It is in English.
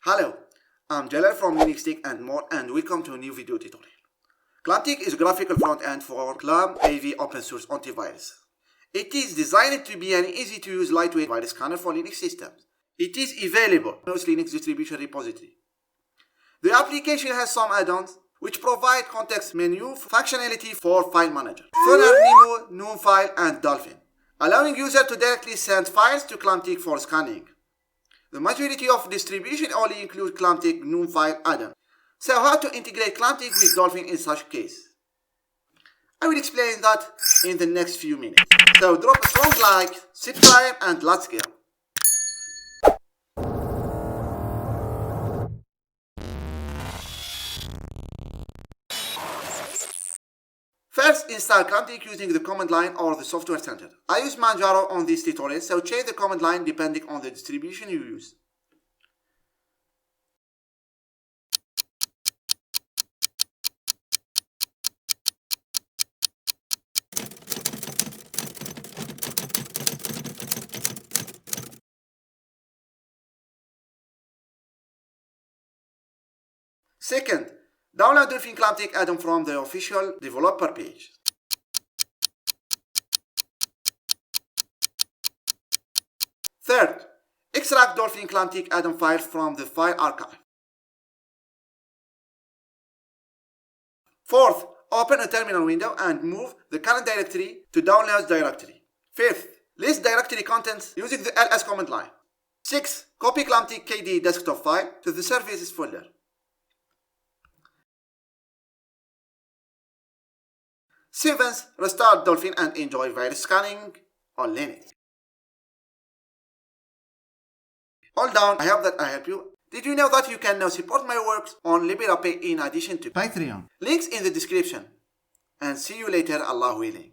Hello, I'm Jalal from Linux-Tech&More and welcome to a new video tutorial. Clamtk is a graphical front end for Clamtk open source antivirus. It is designed to be an easy-to-use lightweight virus scanner for Linux systems. It is available in most Linux distribution repository. The application has some add-ons which provide context menu functionality for file manager, gnome, gnome file, and Dolphin, allowing user to directly send files to Clamtk for scanning. The majority of distribution only include Clamtk gnome file addon. So how to integrate Clamtk with Dolphin in such case? I will explain that in the next few minutes. So drop a strong like, subscribe, and let's go. First, install Clamtk using the command line or the software center. I use Manjaro on this tutorial, so change the command line depending on the distribution you use. Second, download Dolphin Clamtk addon from the official developer page. Third, extract Dolphin Clamtk addon file from the file archive. Fourth, open a terminal window and move the current directory to downloads directory. Fifth, list directory contents using the ls command line. Sixth, copy Clamtk KD desktop file to the services folder. Seventh, restart Dolphin and enjoy virus scanning on Linux. All done. I hope that I helped you. Did you know that you can now support my works on LibrePay in addition to Patreon? Links in the description. And see you later, Allah willing.